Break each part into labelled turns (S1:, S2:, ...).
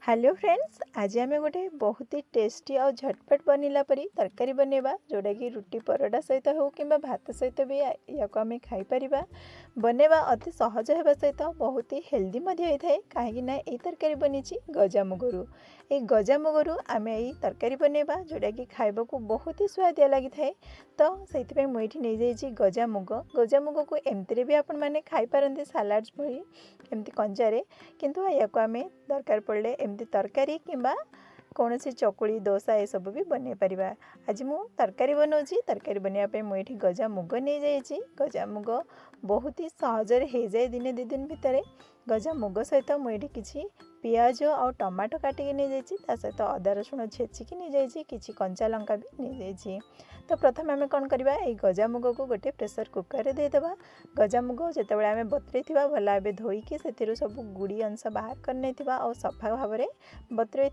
S1: Hello friends, आज आम गोटे बहुत ही टेस्टी और झटपट बनला परी तरकारी बनवा जोटा कि रुटी परोटा सहित हो कि भात सहित भी या आम खाईपर बनवा अति सहज होगा सहित बहुत ही हेल्दी होता है। कहीं ये तरकारी बनी गजामुगरू। ये गजामुगरू आम ये तरकारी बनवा जोटा कि खाइबा को बहुत ही स्वादिया लगी था। तो से मुझे नहीं जाइए गजामुग। गजामुग को एमती भी आपण मैंने खाईपारती सालाड्स भली एमती कंचारे, किंतु या आम दरकार पड़े एमती तरकारी किंबा कौन सी चकुली दोसा ये सब भी बन पार। आज मु तरकारी बनाऊँगी। तरकारी बनवाई मुझे गजामुग नहीं जाइए। गजामुग बहुत ही सहजरे हो जाए दिने 2 दिन भितर। गजामुग सहित मुझे किसी पियाज और टमाटो काटिकी नहीं जाइए, सहित अदा रसुण छेचिकी नहीं जाइए, किसी कंचा लंका भी नहीं जाइए। तो प्रथम आम कौन करवा, ये गजामुग को गोटे प्रेसर कुकर देदेबा। गजामुग जिते आम बतरे भल भाव धोईकी से सब गुड़ी अंश बाहर करने और सफा भाव में बतरे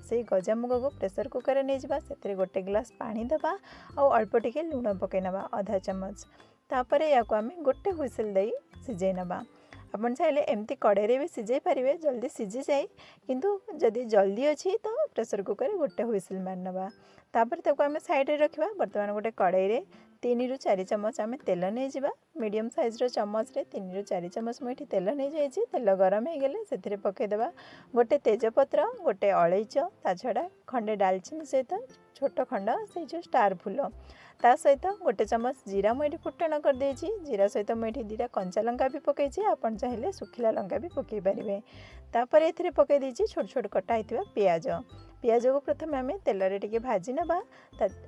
S1: से गजामुग को प्रेसर कुकर नहीं जावा। से गोटे ग्लास पानी देवा और अल्प टिके लुण पकईनवा आधा चमच। तापर या आम गोटे हुइसिल दे सिझे नवा। आपन चाहिए एमती कड़े भी सिझे पारे, जल्दी सिझी जाए। किंतु जदि जल्दी अच्छी तो प्रेसर कुकर गोटे हुइसिल मारनवा। तापर ताको आम साइड रखा। बर्तमान गोटे कड़े 3 ରୁ 4 चमच आम तेल नहीं जावा। मीडियम साइज चमच रे 3 ରୁ 4 चमच मुझे तेल नहीं जाइए। तेल गरम हो गले से पकईदेवा गोटे तेजपत्र, गोटे अलैच, ता छड़ा खंडे डालचीनी सहित छोट खंड से जो स्टार फूल, ता सहित गोटे चमच जीरा मुझे फुटण कर देछि। जीरा सहित मुझे 2टा कंचा लंका भी पकईछि। आपन चाहिए सुखिला लंका भी पकई पारे। तापर ए पकई देछि छोट छोट कटा होइतिबा पियाज। पियाज को प्रथम आम तेल रे टिके भाजी नबा।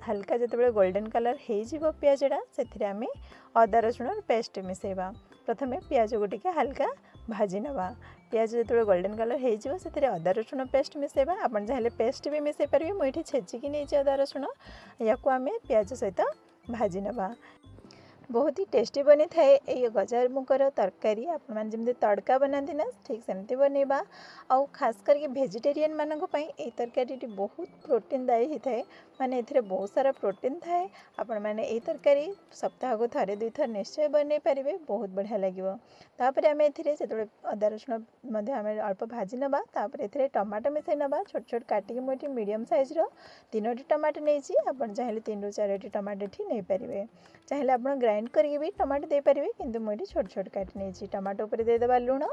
S1: हल्का जिते गोल्डन कलर हो पियाजटा से आम अदा रसुण पेस्ट मिसेबा। प्रथम पियाज को टिके हल्का भाजी नबा। पियाज जो गोल्डन कलर हो अदा रसुण पेस्ट मिसेबा। आपन चाहिए पेस्ट भी मिसई पारे। मुझे छेचिकी नहीं अदा रसुण या आम पियाज सहित भाजी नबा। बहुत ही टेस्टी बनी थाए ये गजामुगर तरकारी। आपण मैंने जमी तड़का बनाती ना ठीक सेमती बनवा। आउ खास करके वेजिटेरियन मानक पई ए तरकारी बहुत प्रोटीनदायी होता है। माने एथिरे बहुत सारा प्रोटीन थाए। आपण मैंने ये तरकारी सप्ताह को थरे 2 थर निश्चय बन पारे, बहुत बढ़िया लगे। तापर आम ए अदा रसुण आम अल्प भाजी नबा। तापर ए टमाटो मिसई नबा। छोट छोट काटिकी मुझे मीडियम साइज 3टी टमाटो नहीं। आपन चाहिए 3 ରୁ 4टी टमाटो एठी नहीं पारे। चाहिए आप ग्राइंड करके भी टमाटो दे पारे, किंतु मुझे छोट छोट काटी नहीं। टमाटो उपर देदेबा लुण।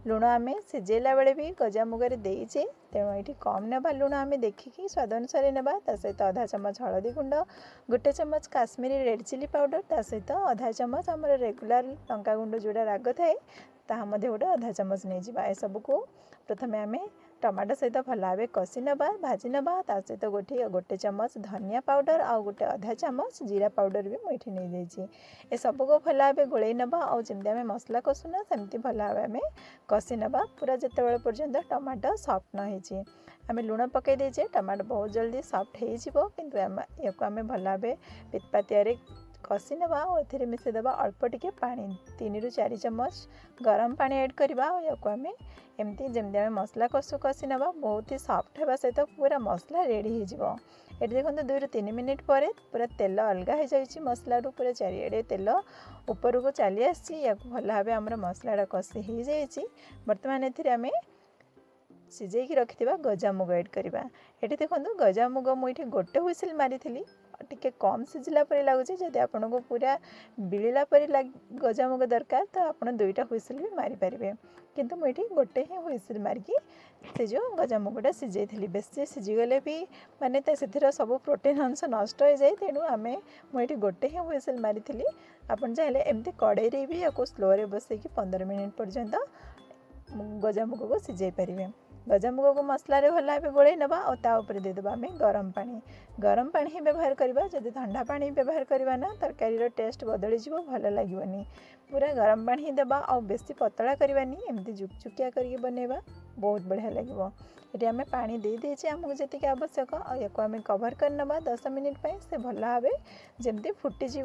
S1: लुण आम सिझेला बेले भी गजामुगर देचे, तेणु ये कम नेबा लुण आम देखिकी स्वाद अनुसार नेबा। ता सहित आधा चमच हलदी गुंड, गोटे चमच काश्मीरी रेड चिली पाउडर, ता सहित आधा चमच आमर रेगुलर लंका गुंड जोड़ा राग थाए ताहा मध्य गोटे आधा चमच नहीं जावा। ए सबको प्रथम आम टमाटो सहित भल भाव कषि नबा, भाजी नबा। ता सहित गोटे चमच धनिया पाउडर और गोटे आधा चमच जीरा पाउडर भी मुझे नहीं जाइए। ए सबको भल भाव गोल नबा और जमी आम मसला कषुना सेमती भल भाव आम कषि नबा पूरा जिते पर्यंत टमाटो सॉफ्ट न हो। आम लुण पकई देचे, टमाटो बहुत जल्दी सॉफ्ट हो किंतु आम भल भाव पितपातिया कषि नवा और ए मिसेदेवा अल्प टिके पानी 3 ରୁ 4 चमच गरम पानी ऐड करवा। आम एमती जमी आम मसला कषि नवा बहुत ही सॉफ्ट होगा सहित पूरा मसला रेडी हो। ये देखो 2 ରୁ 3 मिनिट पर पूरा तेल अलग हो जाए मसला पूरा चारिड़े तेल ऊपर को चली आसी। भल भाव आम मसलाटा कषि हो जाए। बर्तमान ए सिझेकी रखि गजामुग ऐड करवा। ये देखो गजामुग मुझे गोटे हुइसिल मारी टिके कम सिझला पर लगुच। जदि आपन को पूरा बिलिला पर गजामुग दरकार तो आप 2टा हुइसिल भी मारी पारे, किंतु मुझे गोटे ही हुइसिल मारिकी से जो गजामुगटा सिझे बेसी सिझीगले भी माने से सब प्रोटीन अंश नष्ट हो जाए। तेणु आम मुझे गोटे ही हुइसिल मारी। आपन चाहिए एमती कड़े भी या स्लो रे बसैकी 15 मिनिट पर्यंत गजामुग को सिझे पारे। गजामुग को मसला भल भाव गोल नवा और ताऊपर देदेबा आम गरम पानी। गरम पानी ही व्यवहार करवा। जदि ठंडा पानी व्यवहार करवा ना तरकारी टेस्ट बदली जीव, भल लगनी। पूरा गरम पानी ही देबा और बेसी पतला करवानी, एमती जुकजुकिया करके बनवा, बहुत बढ़िया लगे। ये आम पानी दे देचे आमको जी आवश्यक और आम कवर कर नवा 10 मिनिट से भल भाव जमती फुटीज।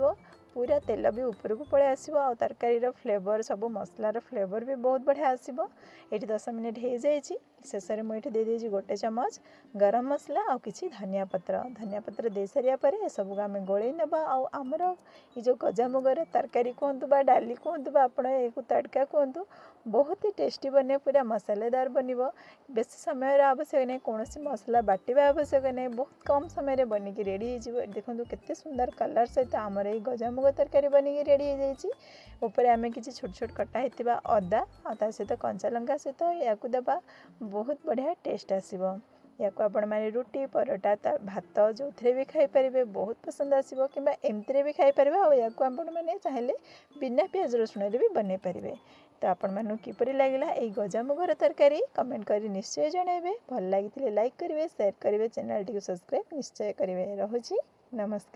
S1: पूरा तेल भी ऊपर को पड़े आसो और तरकारी फ्लेवर सब मसलार फ्लेवर भी बहुत बढ़िया आसो। ये 10 मिनिट हो जाए। शेष में ये देदेजी गोटे चमच गरम मसला आ कि धनिया पत्र दे सारिया पर सबको आम गोल ना आमर ये जो गजामुगर तरकारी कहतु बा डाली कहतु बा आप तड़का कहतु बहुत ही टेस्टी बने पूरा मसालेदार बनब बेस समय आवश्यक नहीं कौन मसला बाटा आवश्यक नहीं बहुत कम समय बनिकी रेडी हो देखो केते सुंदर कलर सहित आमर ये गजामुग तरकारी बनिकी रेडी हो जाइए ऊपर आम कि छोट छोट कटा होता अदा आ सहित कंचा लंका सहित या देवा बहुत बढ़िया टेस्ट आसो या आपण मैंने रुटी परोटा भात जो थे भी खाईपारे बहुत पसंद आसो कि एमती भी खाईपारे या आपण मैंने चाहिए बिना पियाज रसुण भी बनई पारे तो आपण मानू किपरि लागला एई गजामुगर तरकारी कमेंट करी निश्चय जनइबे भल लागिथिले लाइक करिवे शेयर करिवे चैनल टी सब्सक्राइब निश्चय करिवे रहुछि नमस्कार।